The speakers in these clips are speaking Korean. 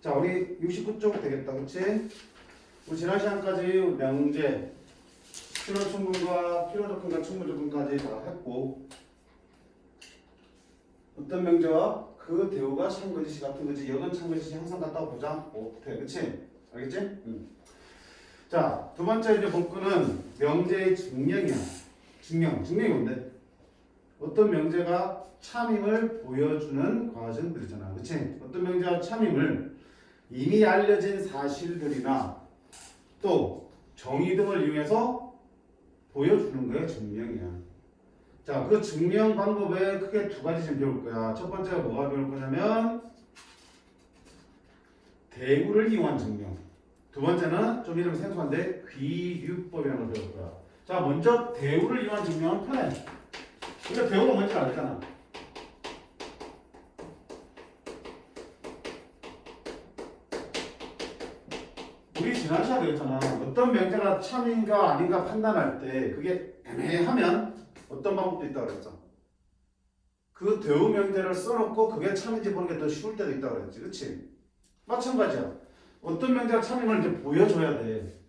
자, 우리 69쪽 되겠다. 그치? 우리 지난 시간까지 명제, 필요충분과 필요조건과 충분조건까지 다 했고, 어떤 명제와 그 대우가 참거짓이 같은 거지, 여건 참거짓이 항상 같다고 보자 못해. 그치? 알겠지? 자, 두 번째 이제 볼 거는 명제의 증명이야. 증명이 뭔데? 어떤 명제가 참임을 보여주는 과정들이잖아. 그치? 어떤 명제가 참임을 이미 알려진 사실들이나 또 정의 등을 이용해서 보여주는 거야. 증명이야. 자, 그 증명 방법에 크게 두 가지 좀 배울 거야. 첫 번째가 뭐가 배울 거냐면 대구를 이용한 증명. 두 번째는 좀 이름이 생소한데 귀유법이라는 걸 배울 거야. 자, 먼저 대우를 이용한 증명은 편해. 근데 대우가 뭔지 알잖아. 우리 지난 시간에 배웠잖아. 어떤 명제가 참인가 아닌가 판단할 때 그게 애매하면 어떤 방법도 있다고 그랬어. 그 대우 명제를 써놓고 그게 참인지 보는 게 더 쉬울 때도 있다고 그랬지. 그치? 마찬가지야. 어떤 명제가 참임을 이제 보여줘야 돼.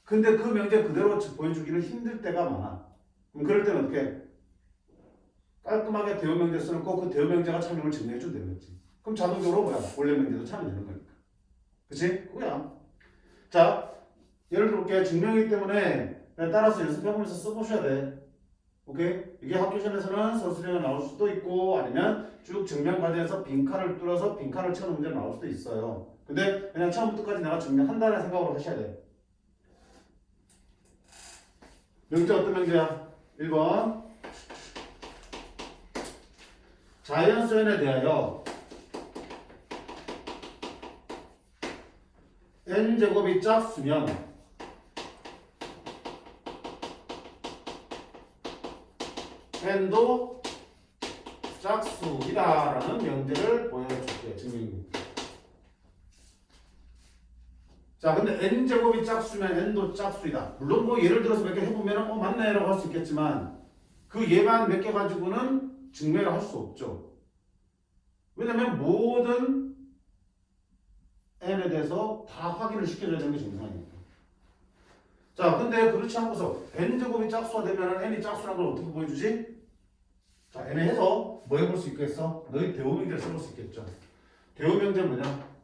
근데 그 명제 그대로 보여주기는 힘들 때가 많아. 그럼 그럴 때는 어떻게? 깔끔하게 대우 명제 써놓고 그 대우 명제가 참임을 증명해주면 되는 거지. 그럼 자동적으로 뭐야? 원래 명제도 참여되는 거니까. 그치? 그거야. 자, 예를 들어볼게. 증명이기 때문에 따라서 연습해보면서 써보셔야 돼. 오케이? 이게 학교 시험에서는 서술형이 나올 수도 있고 아니면 쭉 증명 과정에서 빈칸을 뚫어서 빈칸을 채우는 문제가 나올 수도 있어요. 근데 그냥 처음부터 까지 내가 증명한다는 생각으로 하셔야 돼. 명제 어떤 명제야? 1번 자연수연에 대하여 n제곱이 짝수면 n도 짝수이다라는 명제를 보여줄게. 증명입니다. 자, 근데 n제곱이 짝수면 n도 짝수이다. 물론 뭐 예를 들어서 몇 개 해보면 맞네 라고 할 수 있겠지만 그 예만 몇 개 가지고는 증명을 할 수 없죠. 왜냐면 모든 n에 대해서 다 확인을 시켜줘야 되는 게 정상이니까. 자, 근데 그렇지 않고서 n제곱이 짝수가 되면 n이 짝수라는 걸 어떻게 보여주지? 자, 애매해서 뭐 해볼 수 있겠어? 너희 대우명제를 써볼 수 있겠죠. 대우명제는 뭐냐?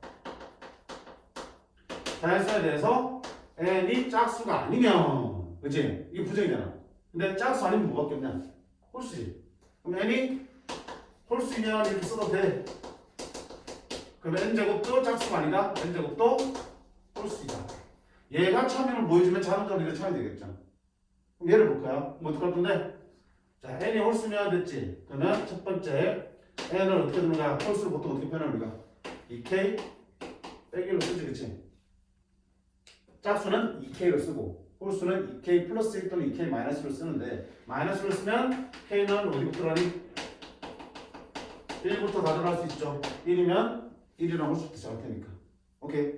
자연수에 대해서 n이 짝수가 아니면, 그치? 이게 부정이잖아. 근데 짝수 아니면 뭐밖에 없냐? 홀수지. 그럼 n이 홀수이면 이렇게 써도 돼. 그럼 n제곱도 짝수가 아니다. n제곱도 홀수이다. 얘가 참임을 보여주면 자동적으로 이거 참이 되겠죠. 그럼 얘를 볼까요? 뭐 어떡할 건데? 자, n이 홀수면 됐지. 그러면 첫 번째 n을 어떻게 두는가? 홀수를 보통 어떻게 표현합니까? 2k 빼기로 쓰지, 그치? 짝수는 2k로 쓰고 홀수는 2k 플러스 1 또는 2k 마이너스로 쓰는데 마이너스로 쓰면 k는 어디부터 가니? 1부터 다 들어갈 수 있죠. 1이면 1이랑 홀수부터 시작할 테니까. 오케이.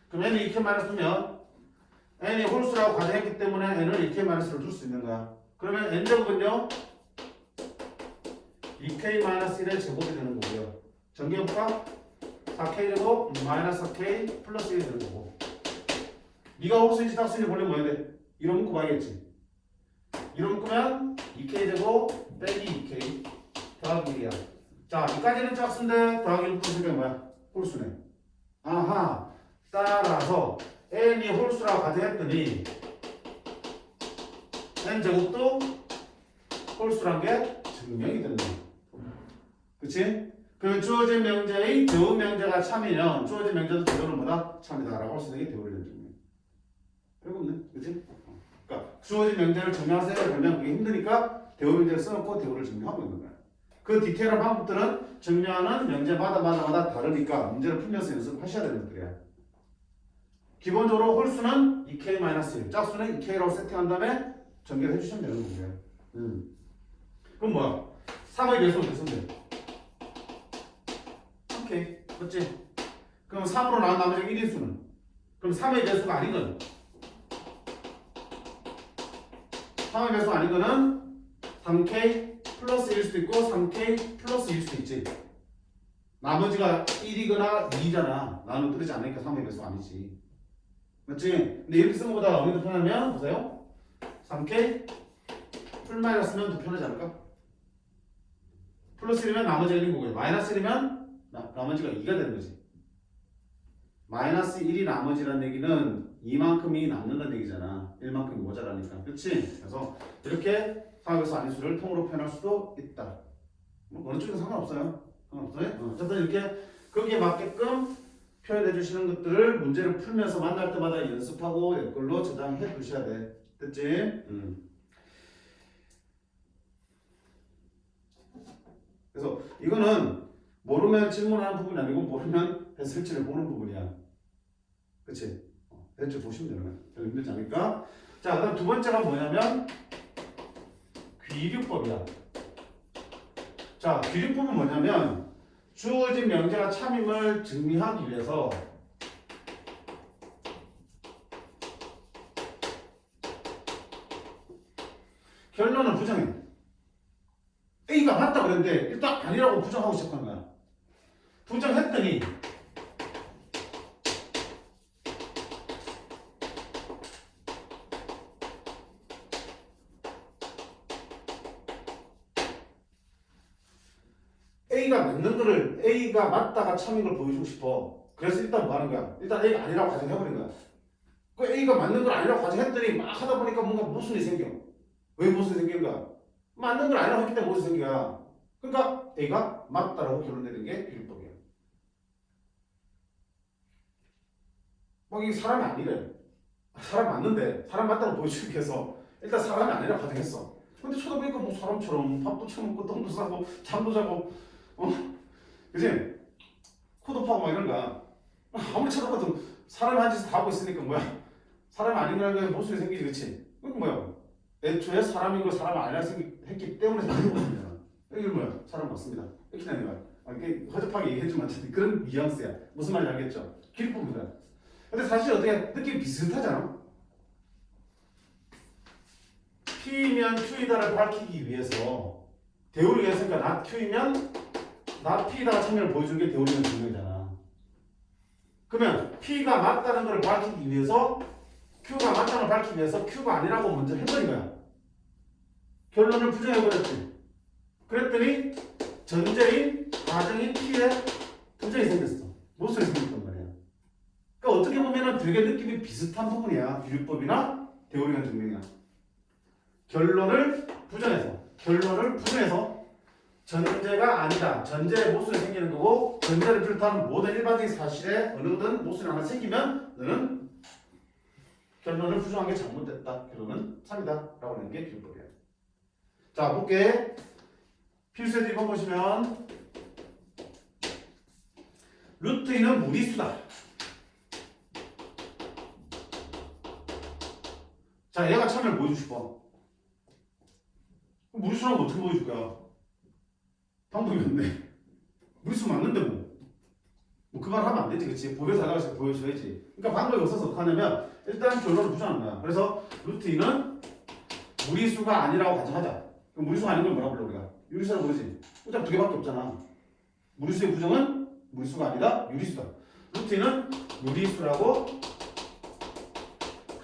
그럼 n이 2k 마이너스면 n이 홀수라고 가정했기 때문에 n을 2k 마이너스로 줄 수 있는 거야. 그러면 n제곱은요 2k-1의 제곱이 되는 거고요. 전개해볼까? 4k 제곱 마이너스 4k 플러스 1이 되는 거고. 네가 홀수인지 짝수인지 본래 뭐 해야 돼? 이로 묶고 봐야겠지. 이로 묶으면 2k 제곱 빼기 2k 더하기 1이야. 자, 이까지는 짝수인데 더하기 1 플러스 1이 뭐야? 홀수네. 아하. 따라서 n이 홀수라고 가정했더니 n제곱도 홀수란 게 증명이 되는 거야. 그치? 그러면 주어진 명제의 대우 명제가 참이면 주어진 명제도 대우는 뭐다? 참이다라고 할 수 있는 게 대우를 이런 증명. 별거 없네. 그치? 그러니까 주어진 명제를 증명하세요 그러면 그게 힘드니까 대우 명제를 써놓고 대우를 증명하고 있는 거야. 그 디테일한 방법들은 증명하는 명제마다 다르니까 문제를 풀면서 연습하셔야 되는 것들이야. 기본적으로 홀수는 2k-1, 짝수는 2k라고 세팅한 다음에 전개를 해주시면 되는 거예요. 그럼 뭐야? 3의 배수는 몇 선데? 오케이. 맞지? 그럼 3으로 나온 나머지 1인수는? 그럼 3의 배수가 아닌 건? 3의 배수가 아닌 거는 3k 플러스 1일 수도 있고 3k 플러스 2일 수도 있지. 나머지가 1이거나 2잖아. 나누어뜨리지 않으니까 3의 배수 아니지. 맞지? 근데 이렇게 쓰는 것보다 어느 더 편하면 보세요. 3K 풀 마이너스면 더 편하지 않을까? 플러스 1이면 나머지가 1인 거고요. 마이너스 1이면 나머지가 2가 되는 거지. 마이너스 1이 나머지라는 얘기는 이만큼이 남는다는 얘기잖아. 1만큼이 모자라니까. 그렇지? 그래서 이렇게 3의 배수 아닌 수를 통으로 표현할 수도 있다. 뭐 어느 쪽은 상관없어요. 상관없어요? 어쨌든 이렇게 거기에 맞게끔 표현해 주시는 것들을 문제를 풀면서 만날 때마다 연습하고 댓글로 저장해 두셔야 돼. 됐지? 그래서 이거는 모르면 질문하는 부분이 아니고 모르면 해설지를 보는 부분이야. 그치? 해설지 보시면 되는 거야. 별 힘들지 않으니까. 자, 그다음 두 번째가 뭐냐면 귀류법이야. 자, 귀류법은 뭐냐면 주어진 명제가 참임을 증명하기 위해서 결론을 부정해. A가 맞다 그랬는데 일단 아니라고 부정하고 시작하는 거야. 부정했더니 A가 맞는 거를 A가 맞다가 참인 걸 보여주고 싶어. 그래서 일단 뭐 하는 거야? 일단 A가 아니라고 가정해버린 거야. 그 A가 맞는 걸 아니라고 가정했더니 막 하다 보니까 뭔가 모순이 생겨. 왜 모순이 생기는 거야? 맞는 걸 아니라고 했기 때문에 모순이 생긴 거야. 그러니까 A가 맞다라고 결론 내는 게 비율법이야. 막 이게 사람이 아니래. 사람 맞는데 사람 맞다고 보여주기 위해서 일단 사람이 아니라고 가정했어. 근데 쳐다보니까 뭐 사람처럼 밥도 처먹고 똥도 싸고 잠도 자고 그지? 코도 파고 막 이런 거야. 아무리 쳐다봐도 사람이 한 짓을 다 하고 있으니까 뭐야? 사람이 아니라는 게 모순이 생기지, 그치? 그게 뭐야? 애초에 사람인 걸 사람이 아니라 했기 때문에 사람이 맞습니다. 이게 뭐야? 사람 맞습니다. 이렇게 되는 거야. 이렇게 허접하게 얘기해주면 그런 뉘앙스야. 무슨 말인지 알겠죠? 길법입니다. 근데 사실 어떻게 느낌이 비슷하잖아. P면 Q이다를 밝히기 위해서 대우를 했으니까 not Q이면 not P다가 참여를 보여준 게 대우리는 증명이잖아. 그러면 P가 맞다는 걸 밝히기 위해서 Q가 맞다는 걸 밝히기 위해서 Q가 아니라고 먼저 해버린 거야. 결론을 부정해버렸지. 그랬더니 전제인 가정인 P에 부정이 생겼어. 모순이 생겼단 말이야. 그러니까 어떻게 보면 되게 느낌이 비슷한 부분이야. 비율법이나 대우리는 증명이야. 결론을 부정해서 전제가 아니다. 전제에 모순이 생기는 거고 전제를 비롯한 모든 일반적인 사실에 어느든 모순이 하나 생기면 너는 결론을 부정한 게 잘못됐다. 결론은 3이다. 라고 하는 게 비율법이야. 자, 볼게. 필수의 1번 보시면 루트 2는 무리수다. 자, 얘가 참여를 보여주고 싶어. 무리수라는 거 어떻게 보여줄 거야? 방법이 없네. 무리수 맞는데 뭐 그 말 하면 안 되지, 그치? 법에 달라서 보여줘야지. 그러니까 방법이 없어서 어떻게 하냐면 일단 결론을 부정하는 거야. 그래서 루트 2는 무리수가 아니라고 가정하자. 그럼 무리수가 아닌 걸 뭐라고 불러 우리가? 유리수라고 부르지. 어차피 두 개밖에 없잖아. 무리수의 부정은 무리수가 아니라 유리수다. 루트 2는 유리수라고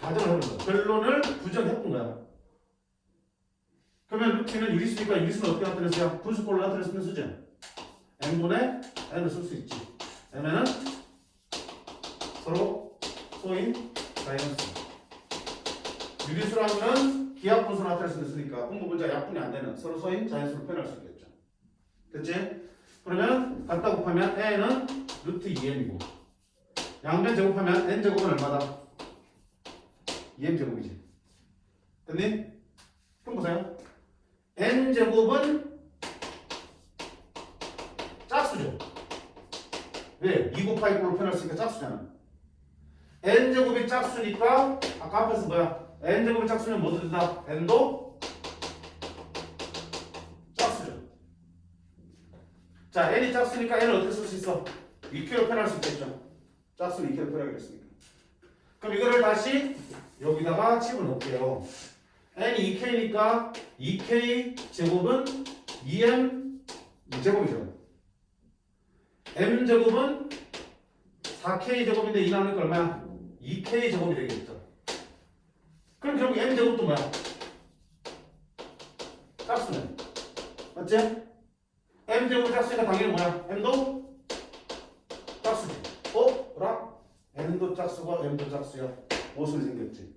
가정을 해본 거야. 결론을 부정해본 거야. 그러면 루트 2는 유리수니까 유리수는 어떻게 나타냈어요? 분수꼴로 나타냈으면 쓰죠. n분의 n을 쓸 수 있지. n은 서로 소인 마이너스. 유리수라는 기하분수로 나타낼 수 있으니까 분모분자 약분이 안 되는 서로 소인 자연수로 표현할 수 있겠죠. 됐지? 그러면 갖다 곱하면 n은 루트 2n이고 양변 제곱하면 n제곱은 얼마다? 2n제곱이지. 됐니? 그럼 보세요. n제곱은 짝수죠. 왜? 2 곱하기 9로 표현할 수 있으니까 짝수잖아. n제곱이 짝수니까 아까 앞에서 뭐야? n제곱이 짝수면 뭐도 된다? n도 짝수죠. 자, n이 짝수니까 n을 어떻게 쓸 수 있어? 2k로 표현할 수 있겠죠. 짝수는 2k로 표현하겠습니까? 그럼 이거를 다시 여기다가 집어넣을게요. n이 2k니까 2k 제곱은 2m 제곱이죠. m제곱은 4k제곱인데 2 나누니까 얼마야? 2k제곱이 되겠죠. 그럼 결국 m제곱도 뭐야? 짝수네. 맞지? m제곱 짝수니까 당연히 뭐야? m도 짝수지. 뭐라? n도 짝수고 m도 짝수야. 무슨 생겼지?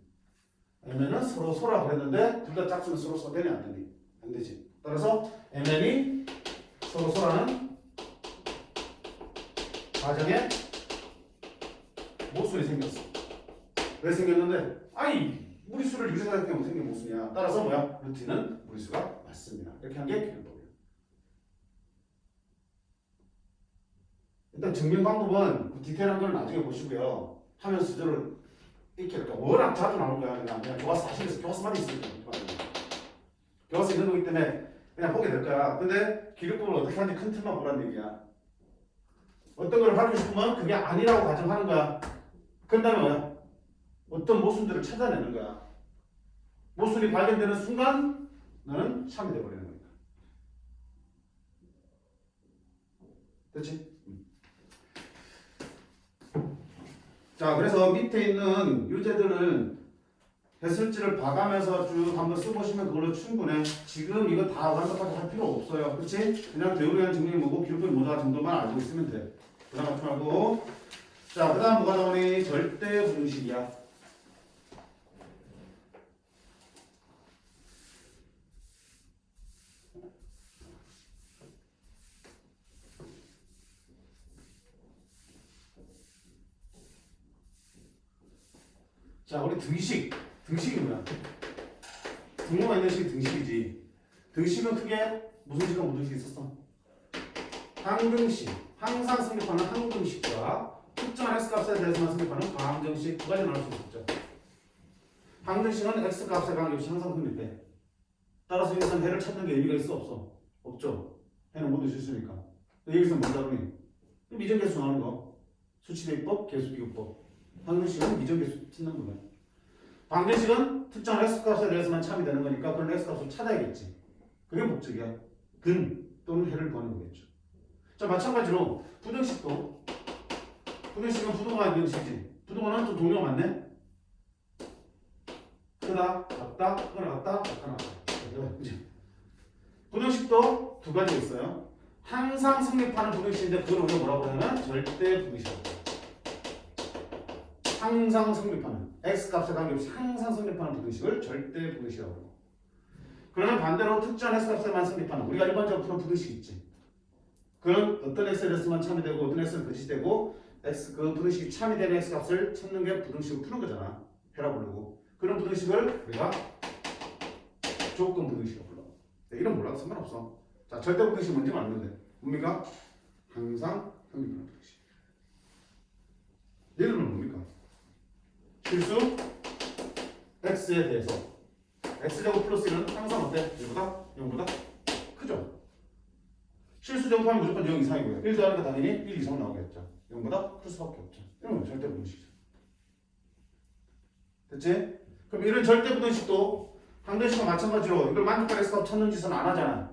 mn은 서로 소라 그랬는데 둘 다 짝수는 서로 소라 되냐 안 되니? 안 되지. 따라서 mn이 서로 소라는 과정에 모순이 생겼어. 왜 생겼는데? 아니 무리수를 유리사각형으로 생긴 모순이야. 따라서 뭐야? 루트는 무리수가 맞습니다. 이렇게 한 게 기울법이야. 일단 증명 방법은 그 디테일한 걸 나중에 보시고요. 하면 수저를 이렇게 워낙 자주 나오는 거야. 그냥 교과서 사실에서 교과서만 있으니까. 교과서 있는 거기 때문에 그냥 보게 될 거야. 근데 기록법을 어떻게 하는지 큰 틀만 보라는 얘기야. 어떤 걸 하고 싶으면 그게 아니라고 가정하는 거야. 그 다음에 뭐야? 어떤 모순들을 찾아내는 거야. 모순이 발견되는 순간 너는 참이 돼버리는 거니까. 됐지? 자, 그래서 밑에 있는 유제들은 해설지를 봐가면서 쭉 한번 써보시면 그걸로 충분해. 지금 이거 다 완벽하게 할 필요 없어요. 그치? 그냥 대우량 증명이 뭐고 기록법이 뭐다 정도만 알고 있으면 돼. 부담 갖지 말고. 자, 그 다음 뭐가 나오니? 절대 부등식이야. 자, 우리 등식. 등식이 뭐야? 등호가 있는 식이 등식이지. 등식은 크게 무슨 식과 무등식이 있었어? 항등식. 항상 성립하는 항등식과 특정한 x값에 대해서만 성립하는 과항등식 두 가지 나올 수 있었죠. 항등식은 x값에 관계없이 항상 성립해. 따라서 여기서는 해를 찾는 게 의미가 있어 없어? 없죠. 해는 모두 실수니까. 여기서 뭔가 보니 미정계수 나오는 거. 수치대입법, 계수비교법. 항등식은 미정계수 찾는 거야. 방정식은 특정한 x값에 대해서만 참이 되는 거니까 그런 x값을 찾아야겠지. 그게 목적이야. 근 또는 해를 구하는 거겠죠. 자, 마찬가지로 부등식도 부등식은 부등호가 부등식이지. 부등호는 좀 동료가 많네. 크다, 작다, 크거나 같다, 작거나 같다. 그지? 부등식도 두 가지가 있어요. 항상 성립하는 부등식인데 그걸 우리가 뭐라고 하냐면 절대 부등식이라고 해요. 항상 성립하는 x값에 관계없이 항상 성립하는 부등식을 절대 부등식이라고 해요. 그러면 반대로 특정한 x값에만 성립하는 우리가 일반적으로 푸는 부등식 있지. 그런 어떤 x에 대해서만 참이 되고 어떤 x는 거짓이 되고 x 그 부등식이 참이 되는 x값을 찾는 게 부등식을 푸는 거잖아. 해라 부르고 그런 부등식을 우리가 조건 부등식이라고 불러. 이름 몰라도 상관없어. 자, 절대 부등식이 뭔지 알면 돼. 뭡니까? 항상 성립하는 부등식. 얘들은 뭡니까? 실수 x에 대해서 x제곱 플러스 1은 항상 어때? 1보다? 0보다? 크죠? 실수 제곱하면 무조건 0 이상이고요. 1 더하니까 당연히 1 이상 나오겠죠. 0보다 클 수밖에 없죠. 이런 절대 부등식이죠. 됐지? 그럼 이런 절대 부등식도 항등식과 마찬가지로 이걸 만족할 x값 찾는 짓은 안 하잖아.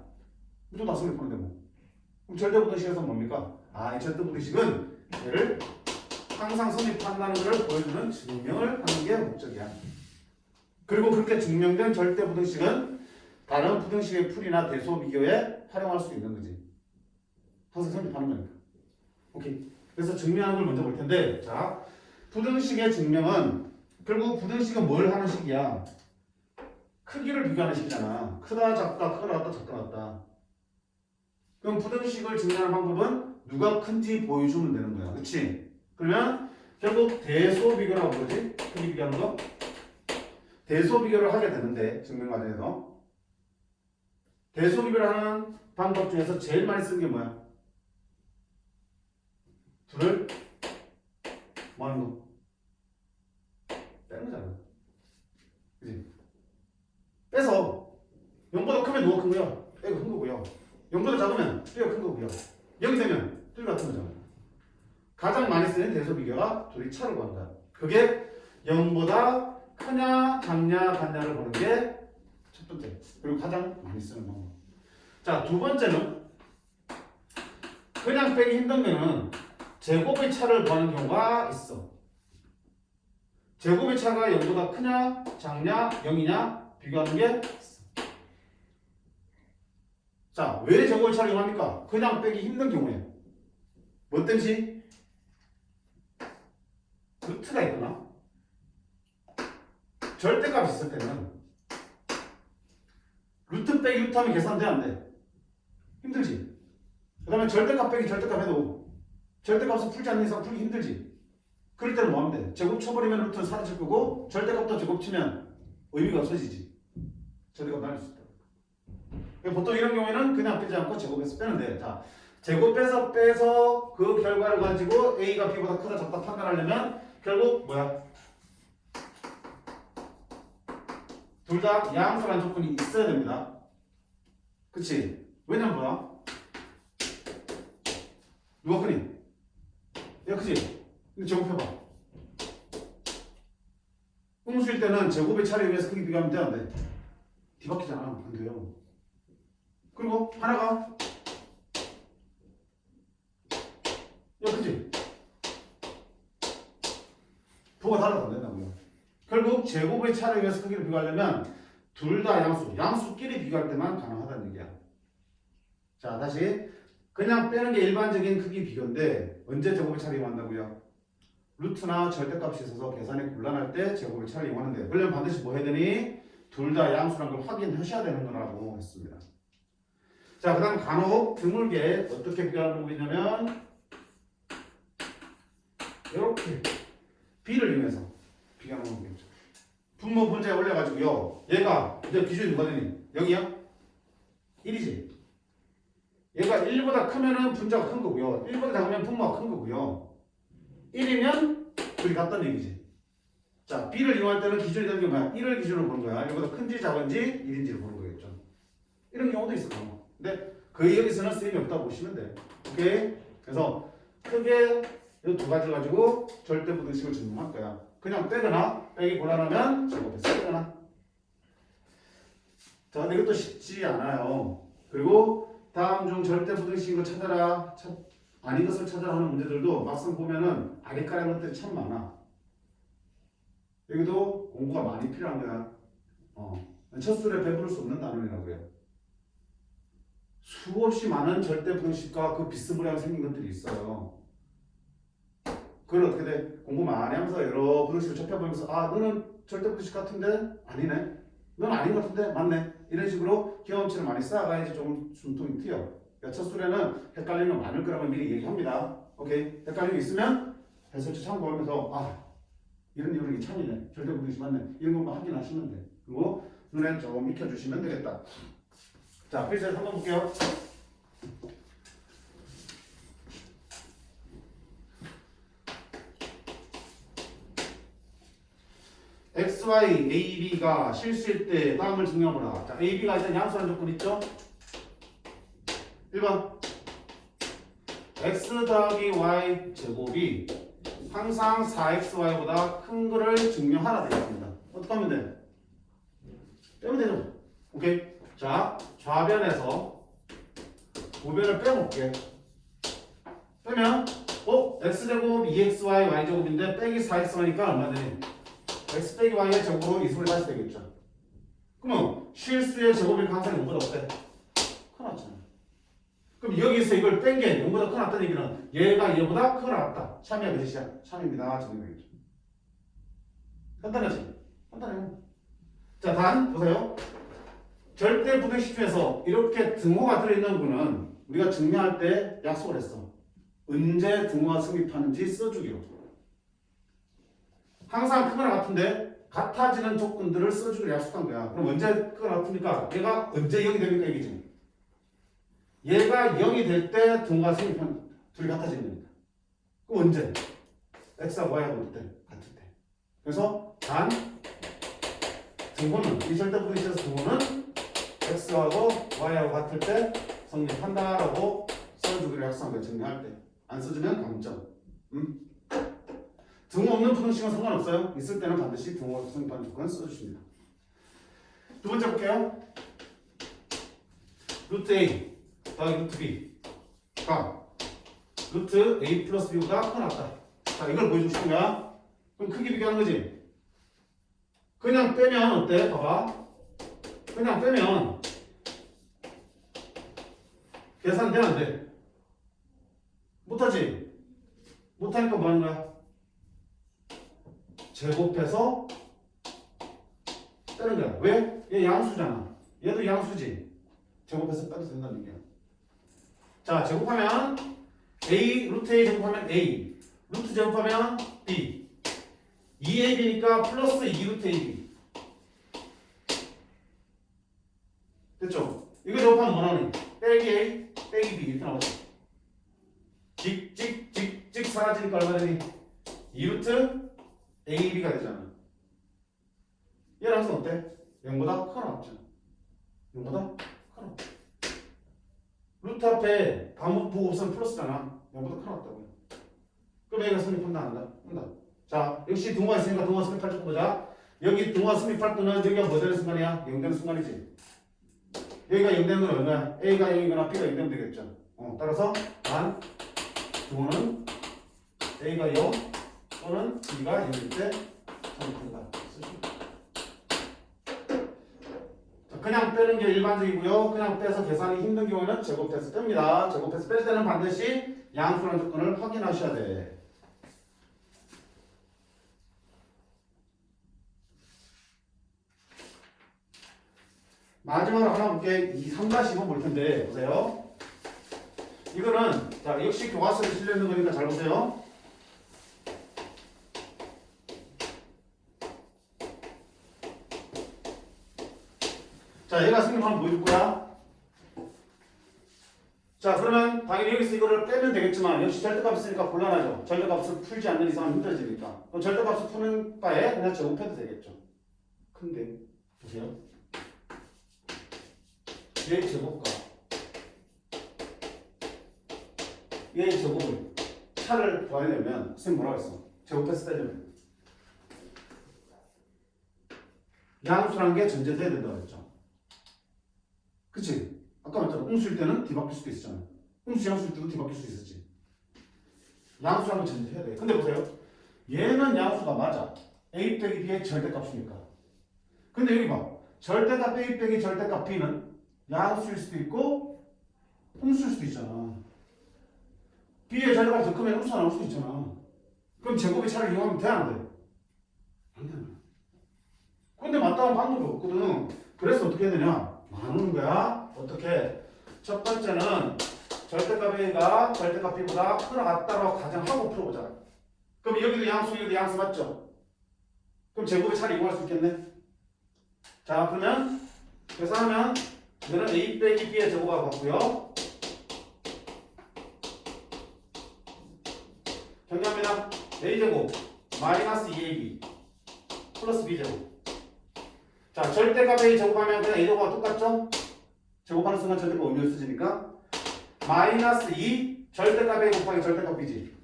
무조건 다 성립하는데 뭐. 그럼 절대 부등식에서 뭡니까? 아, 이 절대 부등식은 얘를 항상 성립한다는 것을 보여주는 증명을 하는 게 목적이야. 그리고 그렇게 증명된 절대 부등식은 다른 부등식의 풀이나 대소 비교에 활용할 수 있는 거지. 항상 성립하는 거니까. 오케이. 그래서 증명하는 걸 먼저 볼 텐데, 자, 부등식의 증명은 결국 부등식은 뭘 하는 식이야? 크기를 비교하는 식이잖아. 크다, 작다, 크다, 작다, 작다, 작다. 그럼 부등식을 증명하는 방법은 누가 큰지 보여주면 되는 거야. 그렇지? 그러면 결국 대소 비교라고 그러지? 크기 비교하는 거? 대소 비교를 하게 되는데 증명 과정에서 대소 비교를 하는 방법 중에서 제일 많이 쓰는 게 뭐야? 둘을 뭐 하는 거? 빼는 거잖아. 그치? 빼서 0보다 크면 누가 큰 거야? A가 큰 거고요. 0보다 작으면 B가 큰 거고요. 0이 되면 둘 같은 거잖아. 가장 많이 쓰는 대소 비교가 둘이 차를 구한다. 그게 0보다 크냐 작냐 같냐를 보는 게 첫 번째. 그리고 가장 많이 쓰는 방법. 자, 두 번째는 그냥 빼기 힘들면은 제곱의 차를 구하는 경우가 있어. 제곱의 차가 0보다 크냐, 작냐, 0이냐 비교하는 게 있어. 자, 왜 제곱의 차를 이용합니까? 그냥 빼기 힘든 경우에. 뭐 때문이지? 루트가 있거나 절대값이 있을 때는 루트 빼기 루트 하면 계산돼 안 돼? 힘들지? 그 다음에 절대값 빼기 절대값 해도 절대값을 풀지 않는 이상 풀기 힘들지? 그럴 때는 뭐 하면 돼? 제곱 쳐버리면 루트는 사라질 거고 절대값도 제곱 치면 의미가 없어지지. 절대값 날릴 수 있다. 보통 이런 경우에는 그냥 빼지 않고 제곱해서 빼는데, 자, 제곱해서 빼서 그 결과를 가지고 A가 B보다 크다 작다 판단하려면 결국 뭐야? 둘 다 양수라는 조건이 있어야 됩니다. 그치? 왜냐면 뭐야? 누가 크니? 야, 그치? 근데 제곱해봐. 음수일 때는 제곱의 차례에 의해서 크기 비교하면 돼, 안 돼? 뒤바뀌잖아. 안 돼요. 그리고 하나가 야, 그치? 부가 달라도 안 된다고요. 결국 제곱의 차례에 의해서 크기를 비교하려면 둘 다 양수끼리 비교할 때만 가능하다는 얘기야. 자, 다시 그냥 빼는 게 일반적인 크기 비교인데 언제 제곱의 차례 이용한다고요? 루트나 절대값이 있어서 계산이 곤란할 때 제곱의 차례 이용하는데, 그러려면 반드시 뭐 해야 되니? 둘 다 양수란 걸 확인하셔야 되는 거라고 했습니다. 자, 그 다음 간혹 드물게 어떻게 비교하는 거냐면 이렇게 B를 이용해서 비교하는 거겠죠. 분모 분자에 올려가지고요. 얘가 이제 기준이 누가 되니? 0이야? 1이지. 얘가 1보다 크면은 분자가 큰 거고요. 1보다 작으면 분모가 큰 거고요. 1이면 둘이 같다는 얘기지. 자, B를 이용할 때는 기준이 되는 게 뭐야? 1을 기준으로 보는 거야. 1보다 큰지 작은지 1인지를 보는 거겠죠. 이런 경우도 있어. 근데 거의 여기서는 쓰임이 없다고 보시면 돼. 오케이? 그래서 크게 이 두 가지를 가지고 절대부등식을 증명할 거야. 그냥 빼거나 빼기 곤란하면 제곱해서 빼거나. 자, 근데 이것도 쉽지 않아요. 그리고 다음 중 절대부등식인 걸 찾아라, 아닌 것을 찾아라 하는 문제들도 막상 보면은 아리까리한 것들이 참 많아. 여기도 공부가 많이 필요한 거야. 첫 술에 배부를 수 없는 단원이라고요. 수없이 많은 절대부등식과 그 비스무리하게 생긴 것들이 있어요. 그걸 어떻게 돼? 공부 많이 하면서 여러 부등식을 접해보면서 아, 너는 절대부등식 같은데? 아니네. 넌 아닌 것 같은데? 맞네. 이런 식으로 경험치를 많이 쌓아가야지 조금 숨통이 트여. 그러니까 첫 술에는 헷갈리는 거 많을 거라고 미리 얘기합니다. 오케이? 헷갈리는 게 있으면 해설지 참고하면서 아, 이런 게 참이네. 절대부등식 맞네. 이런 것만 확인하시면 돼. 그리고 눈에 조금 익혀주시면 되겠다. 자, 필수에서 한번 볼게요. XY, AB가 실수일 때 다음을 증명하거나. 자, AB가 일단 양수라는 조건 있죠? 1번 X 더하기 Y 제곱이 항상 4XY보다 큰 거를 증명하라 되겠습니다. 어떻게 하면 돼? 빼면 되죠? 오케이? 자, 좌변에서 우변을 빼볼게. 빼면 X제곱 2XY Y제곱인데 빼기 4XY니까 얼마 되니? X 빼기 Y의 제곱으로 이승을 다시 되겠죠. 그러면 실수의 제곱이 항상 0보다 어때? 커놨잖아. 그럼 여기서 이걸 뺀 게 0보다 커놨다는 얘기는 얘가 얘보다 커놨다. 참이야 그 뜻이야? 참입니다. 정리되겠죠. 간단하지? 간단해요. 자, 단 보세요. 절대 부등식 중에서 이렇게 등호가 들어있는 거는 우리가 증명할 때 약속을 했어. 언제 등호가 성립하는지 써주기로. 항상 크거나 같은데 같아지는 조건들을 써주기로 약속한 거야. 그럼 언제 크거나 같으니까 얘가 언제 0이 됩니까? 얘기지. 얘가 0이 될 때 등호가 성립한 둘이 같아지는 거니까. 그럼 언제? X하고 Y하고 같을 때. 그래서 단 등호는 이 절대 부등식에서 등호는 X하고 Y하고 같을 때 성립한다라고 써주기로 약속한 거야. 증명할 때. 안 써주면 감점. 등호 없는 부등식은 상관없어요. 있을 때는 반드시 등호가 성립하는 조건을 써주십니다. 두 번째 볼게요. 루트 A 더하기 루트 B가 루트 A 플러스 B보다 큰 낫다. 자, 이걸 보여주고 싶은 거야. 그럼 크기 비교하는 거지. 그냥 빼면 어때? 봐봐. 그냥 빼면 계산 돼, 안 돼? 못하지? 못하니까 뭐 하는 거야? 제곱해서 빼는 거야. 왜? 얘 양수잖아. 얘도 양수지. 제곱해서 빼도 된다는 얘기야. 자, 제곱하면 A, 루트 A 제곱하면 A, 루트 제곱하면 B. 2AB니까 플러스 2루트 AB. 됐죠? 이거 제곱하면 뭐 나오니? 빼기 A, 빼기 B 이렇게 나오죠. 찍 사라지니까 얼마 되니? 2루트 AB가 되잖아. 얘랑 항상 어때? 0보다 커 나왔죠. 0보다 커 나왔죠. 루트 앞에 반복부 없으면 플러스잖아. 0보다 커 나왔다고요. 그럼 얘가 성립한다, 안 한다? 한다. 자, 역시 동호가 있으니까 동호가 성립할 줄 보자. 여기 동호가 성립할 때는 여기가 뭐 되는 순간이야? 0 되는 순간이지. 여기가 0 되는 건 얼마야? A가 0이거나 B가 0 되면 되겠죠. 따라서 단 동호는 A가 0 또는 B가 0일 때 성립한다. 그냥 빼는 게 일반적이고요. 그냥 빼서 계산이 힘든 경우는 제곱해서 뺍니다. 제곱해서 뺄 때는 반드시 양수라는 조건을 확인하셔야 돼. 마지막으로 하나 볼게. 3-2번 볼 텐데 보세요. 이거는 자 역시 교과서에 실려 있는 거니까 잘 보세요. 자, 얘가 생긴 거 한번 보여줄 거야. 자, 그러면 당연히 여기서 이거를 빼면 되겠지만 역시 절대값 있으니까 곤란하죠. 절대값을 풀지 않는 이상은 힘들어지니까. 그럼 절대값을 푸는 바에 그냥 제곱해도 되겠죠. 근데 보세요. 얘 제곱과 얘 제곱을 차를 구하려면 선생님 뭐라고 했어? 제곱해서 빼려면 양수라는 게 전제돼야 된다고 했죠. 그치? 아까 말했잖아. 음수일 때는 뒤바뀔 수도 있었잖아. 음수 양수일 때도 뒤바뀔 수 있었지. 양수라는 걸 전제해야 돼. 근데 보세요. 얘는 양수가 맞아. A 빼기 B의 절대값이니까. 근데 여기 봐. 절대값 A 빼기 절대값 B는 양수일 수도 있고 음수일 수도 있잖아. B의 절대값이 더 크면 음수가 나올 수도 있잖아. 그럼 제곱의 차를 이용하면 돼, 안 돼? 안 되는 거야. 근데 맞다는 방법이 없거든. 그래서 어떻게 해야 되냐? 나누는 거야. 어떻게? 첫 번째는 절대값 A가 절대값 B보다 크나 같다라고 가정하고 풀어보자. 그럼 여기도 양수, 여기도 양수 맞죠? 그럼 제곱의 차를 이용할 수 있겠네? 자, 그러면 계산하면 얘는 A 빼기 B의 제곱가 같고요. 정리합니다. A제곱 마이너스 2AB 플러스 B제곱. 자, 절대값 A 제곱하면 그냥 A제곱과 똑같죠? 제곱하는 순간 절대값 의미 없어지니까 마이너스 2 절대값 A 곱하기 절대값 B지.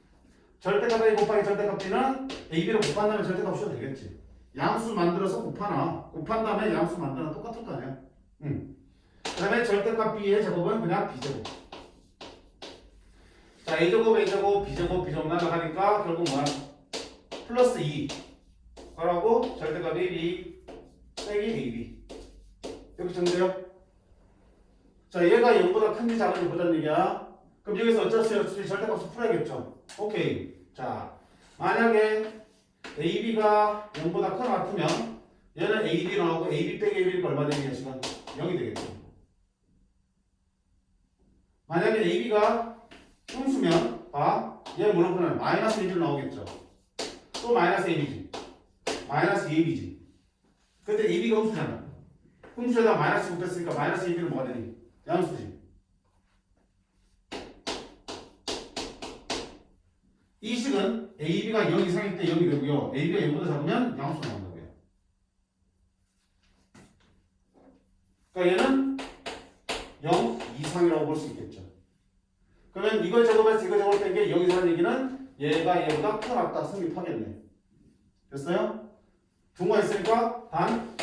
절대값 A 곱하기 절대값 B는 AB를 곱한다면 절대값 써도 되겠지. 양수 만들어서 곱하나 곱한 다음에 양수 만들어나 똑같을 거 아니야. 그 다음에 절대값 B의 제곱은 그냥 B제곱. 자, A제곱, A제곱, B제곱, B제곱 날라가니까 결국 뭐야? 플러스 2 괄호하고 절대값 AB 빼기 AB 이렇게 정리돼요? 자, 얘가 0보다 큰지 작은지 보자는 얘기야. 그럼 여기서 어쩔 수 없이 절대값을 풀어야겠죠? 오케이. 자, 만약에 AB가 0보다 크거나 같으면 얘는 AD 나오고 AB 빼기 AB가 얼마 되느냐 시간? 0이 되겠죠. 만약에 AB가 음수면 얘 뭐로 풀면 마이너스 1로 나오겠죠. 또 마이너스 AB지. 마이너스 2AB지. 근데 AB가 음수잖아. 음수에다 마이너스 곱했으니까 마이너스 AB는 뭐가 되니? 양수지. 이 식은 AB가 0 이상일 때 0이 되고요. AB가 0보다 작으면 양수가 나온다고요. 그러니까 얘는 0 이상이라고 볼 수 있겠죠. 그러면 이걸 제곱해서 이걸 제곱한 게 0 이상이라는 얘기는 얘가 얘보다 크다 같다 성립하겠네. 됐어요? 둥어가 있으니까 단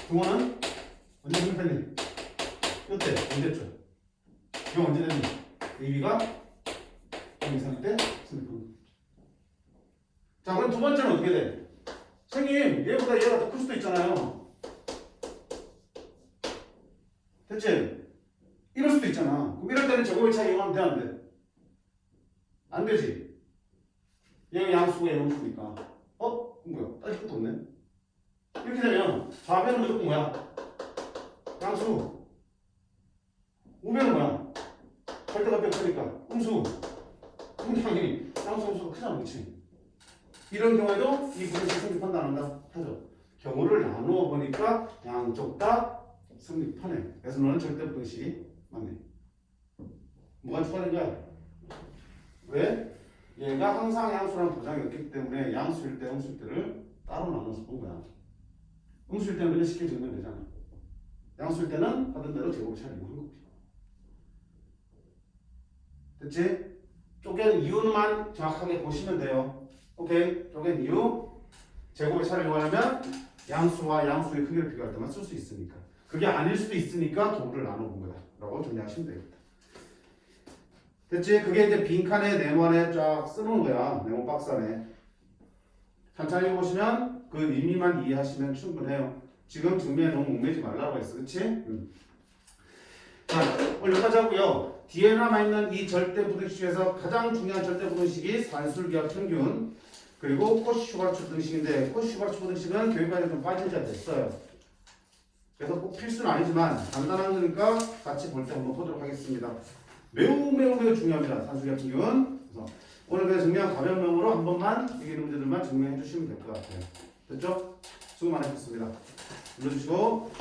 둥어는 언제 성립했니? 이때 언제죠? 이거 언제 됐니? AB가 이상일 때 성립하는. 자, 그럼 두 번째는 어떻게 돼? 선생님, 얘보다 얘가 더 클 수도 있잖아요. 됐지? 이럴 수도 있잖아. 그럼 이럴 때는 제곱의 차이 이용하면 돼, 안 돼? 안 되지? 얘가 양수고 얘는 음수니까. 뭐야? 따질 것도 없네. 이렇게 되면 좌변은 무조건 뭐야? 양수. 우변은 뭐야? 절대가 뼈니까 음수. 그럼 당연히 양수 음수가 크잖아, 그렇지? 이런 경우에도 이 부분식 성립한다 안 한다? 하죠. 경우를 나누어 보니까 양쪽 다 성립하네. 그래서 너는 절대 부등식이 맞네. 뭐가 추가된 거야? 왜? 얘가 항상 양수라는 보장이 없기 때문에 양수일 때, 음수일 때를 따로 나눠서 본 거야. 음수일 때는 그냥 쉽게 적으면 되잖아. 양수일 때는 하던 대로 제곱을 잘 이용한 거지. 됐지? 쪼갠 이유만 정확하게 보시면 돼요. 오케이? 쪼갠 이유. 제곱의 차를 이용하려면 양수와 양수의 크기를 비교할 때만 쓸 수 있으니까. 그게 아닐 수도 있으니까 도를 나눠본 거다. 라고 정리하시면 되겠다. 됐지? 그게 이제 빈칸에 네모안에 쫙 쓰는 거야. 네모 박스 안에. 천천히 보시면 그 의미만 이해하시면 충분해요. 지금 증명에 너무 목매지 말라고 했어. 그치? 자, 오늘 여기까지 하고요. 뒤에 남아있는 이 절대부등식 중에서 가장 중요한 절대부등식이 산술기하 평균 그리고 코시-슈바르츠 부등식인데 코시-슈바르츠 부등식은 교육과정에 좀 빠진 지가 됐어요. 그래서 꼭 필수는 아니지만 간단한 거니까 같이 볼 때 한번 보도록 하겠습니다. 매우 중요합니다. 산술기하 평균. 그래서 오늘 그냥 정리한 가변명으로 한 번만 여기 있는 문제들만 증명해 주시면 될 것 같아요. 됐죠? 수고 많으셨습니다. 눌러주시고